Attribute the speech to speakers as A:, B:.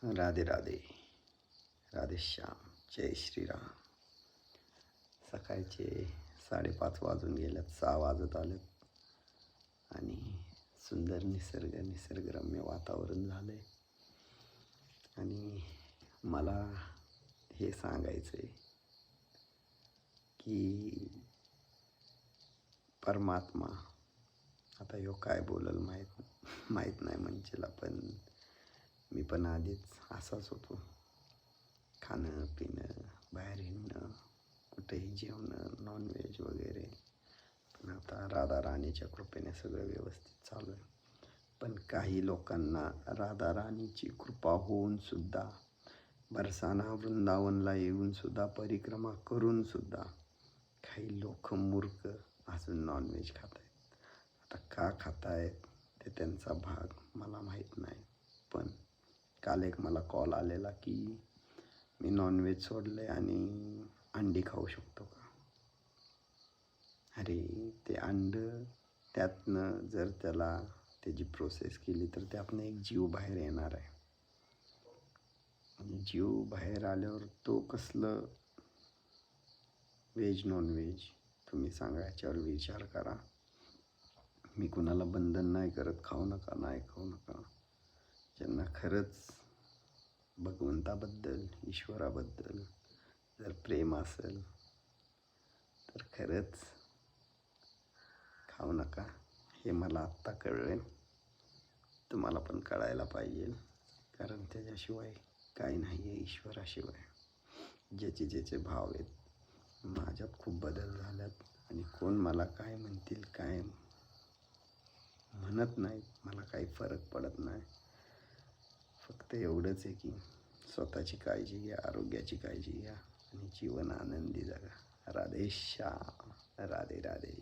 A: राधे राधे, राधेश्याम, जय श्रीराम. सकाळचे 5:30 वाजून गेल्यात, 6 वाजत आलेत आणि सुंदर निसर्गरम्य वातावरण झालं आहे. आणि मला हे सांगायचं आहे की परमात्मा, आता ह्यो काय बोलल माहीत नाही मंचेला, पण मी पण आधीच असाच होतो. खाणं पिणं, बाहेर हिंडणं, कुठेही जेवणं, नॉनव्हेज वगैरे. पण आता राधा राणीच्या कृपेने सगळं व्यवस्थित चालू आहे. पण काही लोकांना राधा राणीची कृपा होऊनसुद्धा, बरसाना वृंदावनला येऊनसुद्धा, परिक्रमा करूनसुद्धा काही लोक मूर्ख अजून नॉनव्हेज खात आहेत. आता का खातायत ते त्यांचा भाग मला माहीत नाही. पण काल एक मला कॉल आलेला की मी नॉनव्हेज सोडलं आहे आणि अंडी खाऊ शकतो का. अरे ते अंडं, त्यातनं जर त्याला त्याची प्रोसेस केली तर त्यातनं एक जीव बाहेर येणार आहे. आणि जीव बाहेर आल्यावर तो कसलं व्हेज नॉनव्हेज तुम्ही सांगा, याच्यावर विचार करा. मी कुणाला बंधन नाही करत, खाऊ नका, नाही खाऊ नका. ज्यांना खरंच भगवंताबद्दल, ईश्वराबद्दल जर प्रेम असेल तर खरंच खाऊ नका. हे मला आत्ता कळलं. तुम्हाला पण कळायला पाहिजे, कारण त्याच्याशिवाय काही नाही आहे ईश्वराशिवाय. ज्याचे भाव आहेत. माझ्यात खूप बदल झाल्यात आणि कोण मला काय म्हणतील काय म्हणत नाही, मला काही फरक पडत नाही. फक्त एवढंच आहे की स्वतःची काळजी घ्या, आरोग्याची काळजी घ्या आणि जीवन आनंदी जगा. राधेश्याम, राधे राधे.